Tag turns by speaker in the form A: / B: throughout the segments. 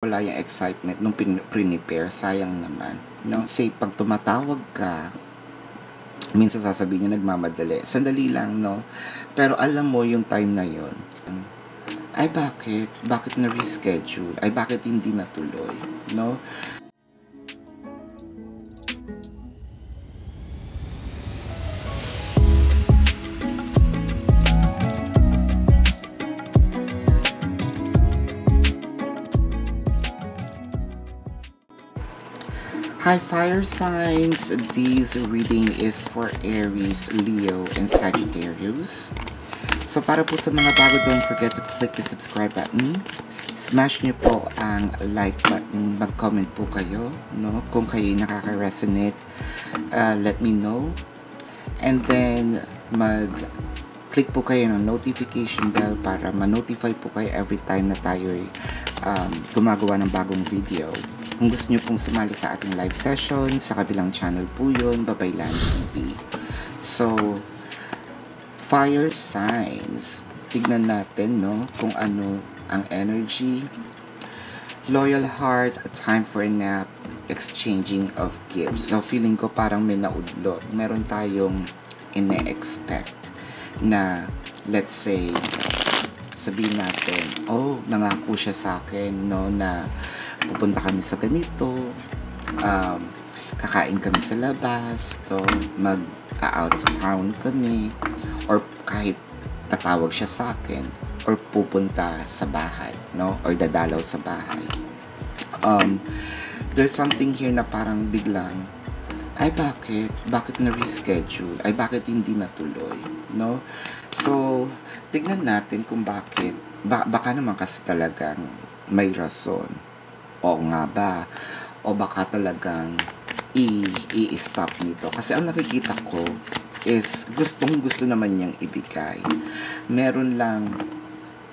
A: mawala yung excitement nung prepare, sayang naman, no? Say, pag tumatawag ka, minsan sasabihin niya nagmamadali. Sandali lang, no? Pero alam mo yung time na yon. Ay, bakit? Bakit na-reschedule? Ay, bakit hindi natuloy? No? Hi, fire signs. This reading is for Aries, Leo, and Sagittarius. So, para po sa mga bago, don't forget to click the subscribe button. Smash niyo po ang like button. Mag-comment po kayo, no? Kung kayo nakaka-resonate, let me know. And then, click po kayo ng notification bell para ma-notify po kayo every time na tayo gumagawa ng bagong video. Kung gusto nyo pong sumali sa ating live session, sa kabilang channel po yun, Babaylan TV. So, fire signs. Tignan natin, no, kung ano ang energy. Loyal heart, a time for a nap, exchanging of gifts. So, feeling ko parang may naudlot. Meron tayong ine-expect na, let's say, sabihin natin, oh, nangako siya sa akin, no, na pupunta kami sa ganito, kakain kami sa labas, to mag-out of town kami, or kahit tatawag siya sa akin, or pupunta sa bahay, no, or dadalaw sa bahay. There's something here na parang biglang, ay bakit na-reschedule, ay bakit hindi natuloy, no? So, tignan natin kung bakit, baka naman kasi talagang may rason. O nga ba? O baka talagang i-stop nito. Kasi ang nakikita ko is gusto naman niyang ibigay. Meron lang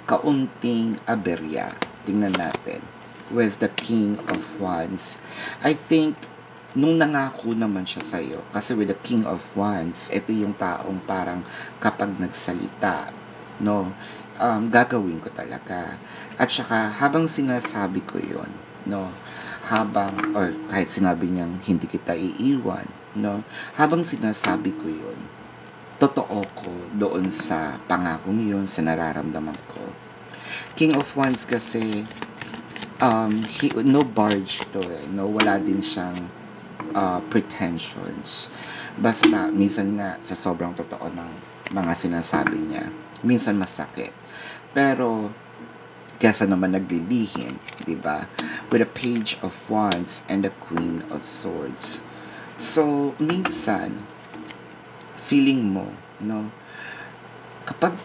A: kaunting aberya. Tingnan natin. Where's the King of Wands? I think nung nangako naman siya sa'yo, kasi with the King of Wands, ito yung taong parang kapag nagsalita, no, gagawin ko talaga. At saka, habang sinasabi ko yon, no, or kahit sinabi niyang hindi kita iiwan, no, habang sinasabi ko yon, totoo ko doon sa pangakong yun, sa nararamdaman ko. King of Wands kasi, no barge to no, wala din siyang pretensions. Basta, minsan nga, sa sobrang totoo ng mga sinasabi niya, minsan masakit. Pero, kesa naman naglilihim, diba? With a Page of Wands and the Queen of Swords. So, minsan, feeling mo, no? Kapag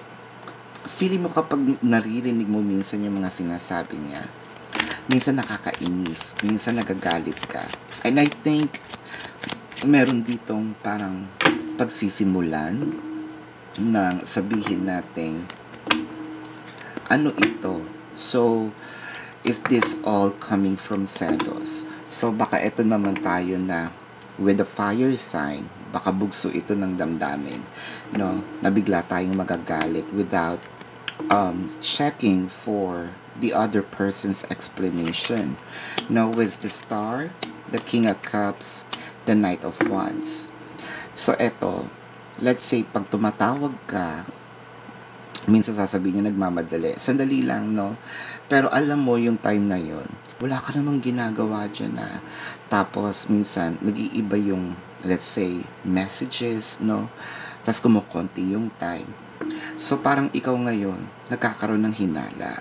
A: naririnig mo minsan yung mga sinasabi niya, minsan nakakainis, minsan nagagalit ka. And I think, meron ditong parang pagsisimulan ng sabihin natin, ano ito? So, is this all coming from selos? So, baka ito naman tayo na with the fire sign, baka bugso ito ng damdamin, no? Nabigla tayong magagalit without checking for the other person's explanation. No, with the Star, the King of Cups, the Knight of Wands. So, eto, let's say, pag tumatawag ka, minsan sasabihin niya nagmamadali. Sandali lang, no? Pero alam mo yung time na yon, wala ka namang ginagawa dyan na. Tapos, minsan, nag-iiba yung, let's say, messages, no? Tapos, kumukonti yung time. So, parang ikaw ngayon, nagkakaroon ng hinala.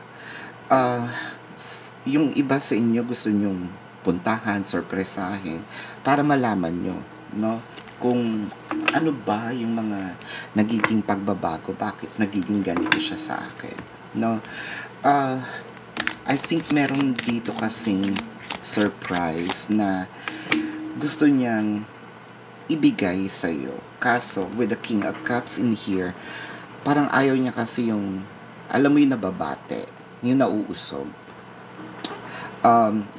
A: Yung iba sa inyo gusto nyong puntahan, sorpresahin, para malaman nyo, no? Kung ano ba yung mga nagiging pagbabago, bakit nagiging ganito siya sa akin, no? I think meron dito kasing surprise na gusto niyang ibigay sa'yo. Kaso, with the King of Cups in here, parang ayaw niya kasi yung, alam mo yung nababate, yung nauusog.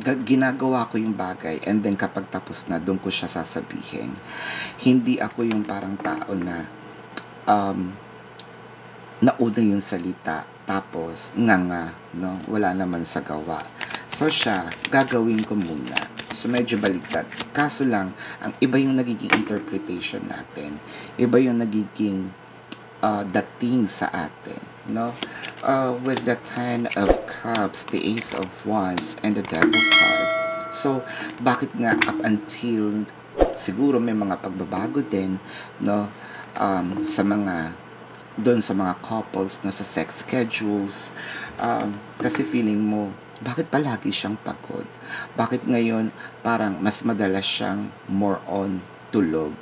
A: Ginagawa ko yung bagay and then kapag tapos na, doon ko siya sasabihin. Hindi ako yung parang tao na nauna yung salita tapos nga, no? Wala naman sa gawa. So siya, gagawin ko muna. So medyo baliktad. Kaso lang, ang iba yung nagiging interpretation natin. Iba yung nagiging dating sa atin. No? With the 10 of Cups, the Ace of Wands, and the Devil card. So, bakit nga up until siguro may mga pagbabago din, no? Sa mga doon sa mga couples na sa sex schedules, kasi feeling mo bakit palagi siyang pagod, bakit ngayon parang mas madalas siyang more on tulog,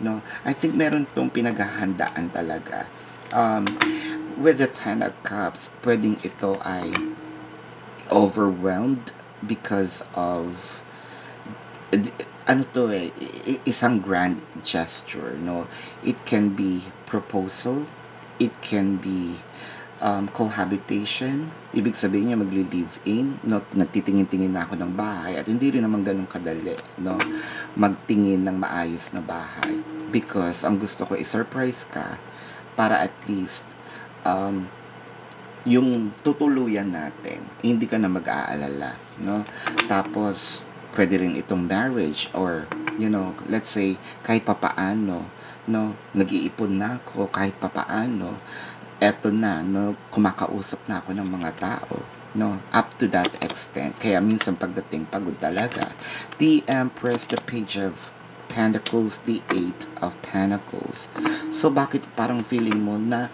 A: no? I think meron tong pinaghahandaan talaga. With the 10 of Cups, pwedeng ito ay overwhelmed because of ano to isang grand gesture, no? It can be proposal, it can be cohabitation. Ibig sabihin niya magli-live-in, no? Nagtitingin-tingin na ako ng bahay at hindi rin naman ganun kadali, no? Magtingin ng maayos na bahay because ang gusto ko i-surprise ka para at least yung tutuluyan natin, hindi ka na mag-aalala, no? Tapos, pwede rin itong marriage or, let's say, kahit papaano, no? Nag-iipon na ako kahit papaano, eto na, no? Kumakausap na ako ng mga tao, no? Up to that extent. Kaya minsan pagdating pagod talaga. The Empress, the Page of Pentacles, the Eight of Pentacles. So, bakit parang feeling mo na,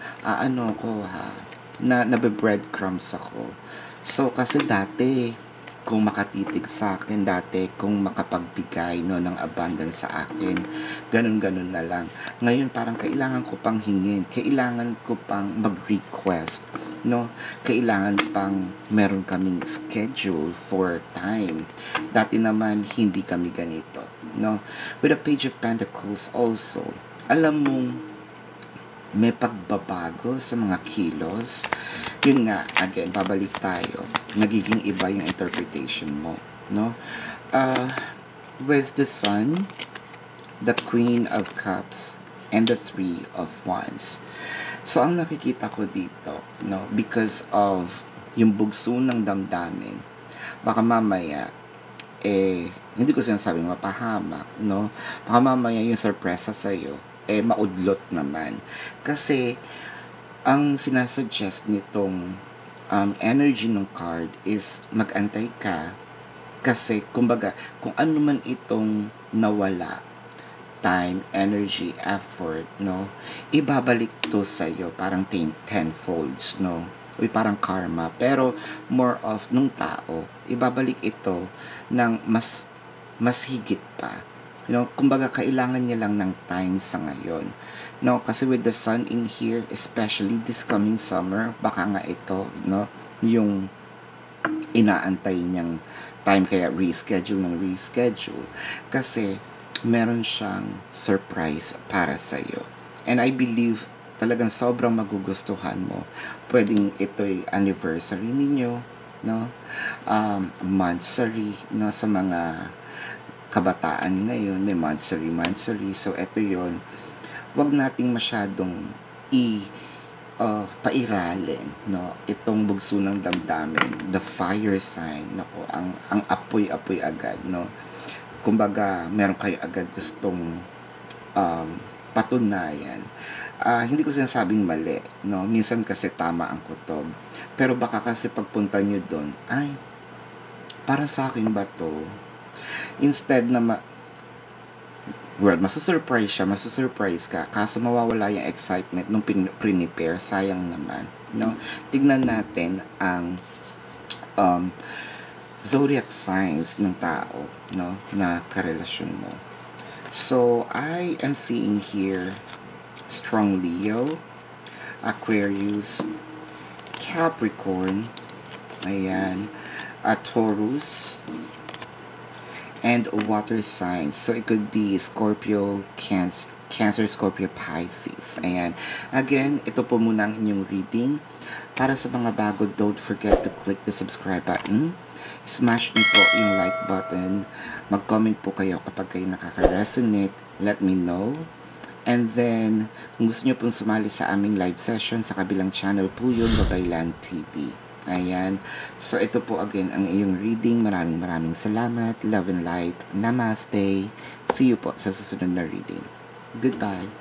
A: na nabe-breadcrumbs ako? So, kasi dati, kung makatitig sa akin, dati kung makapagbigay ng abundance sa akin, ganun-ganun na lang. Ngayon parang kailangan ko pang hingin, kailangan ko pang mag-request, no? Kailangan pang meron kaming schedule for time. Dati naman hindi kami ganito, no? With the Page of Pentacles also, alam mong may pagbabago sa mga kilos. Yun nga, again, babalik tayo. Nagiging iba yung interpretation mo, no? With the Sun, the Queen of Cups, and the Three of Wands. So, ang nakikita ko dito, no? Because of yung bugso ng damdamin, baka mamaya, hindi ko sinasabing mapahamak, no? Baka mamaya yung sorpresa sa'yo, maudlot naman. Kasi, ang sinasuggest nitong energy ng card is mag-antay ka kasi, kumbaga, kung ano man itong nawala, time, energy, effort, no? Ibabalik to sa'yo, parang tenfolds, no? O parang karma. Pero, more of nung tao, ibabalik ito ng mas higit pa. Kumbaga, kailangan niya lang ng time sa ngayon. No, kasi with the Sun in here, especially this coming summer, baka nga ito, no, yung inaantay niyang time, kaya reschedule. Kasi, meron siyang surprise para sa'yo. And I believe, talagang sobrang magugustuhan mo. Pwedeng ito'y anniversary ninyo, no, monthsary, no, sa mga kabataan ngayon, may monthsary. So, ito yon. Wag nating masyadong pairalin, no? Itong bugso ng damdamin, the fire sign, nako, ang apoy-apoy agad, no? Kumbaga, meron kayo agad gustong patunayan. Hindi ko sinasabing mali, no? Minsan kasi tama ang kutob. Pero baka kasi pagpunta nyo doon, ay, para sa akin ba to? Instead na masusurprise ka, kaso mawawala yung excitement nung prepare, sayang naman, no? Tignan natin ang zodiac signs ng tao, no, na karelasyon mo. So, I am seeing here strong Leo, Aquarius, Capricorn, ayan, Taurus, and water signs. So, it could be Scorpio, Cancer, Scorpio, Pisces. Ayan. Again, ito po muna ang inyong reading. Para sa mga bago, don't forget to click the subscribe button. Smash niyo po yung like button. Mag-comment po kayo kapag kayo nakaka-resonate. Let me know. And then, kung gusto niyo pong sumali sa aming live session sa kabilang channel po yun, Babaylan TV. Ayan. So, ito po again ang iyong reading. Maraming salamat. Love and light. Namaste. See you po sa susunod na reading. Goodbye.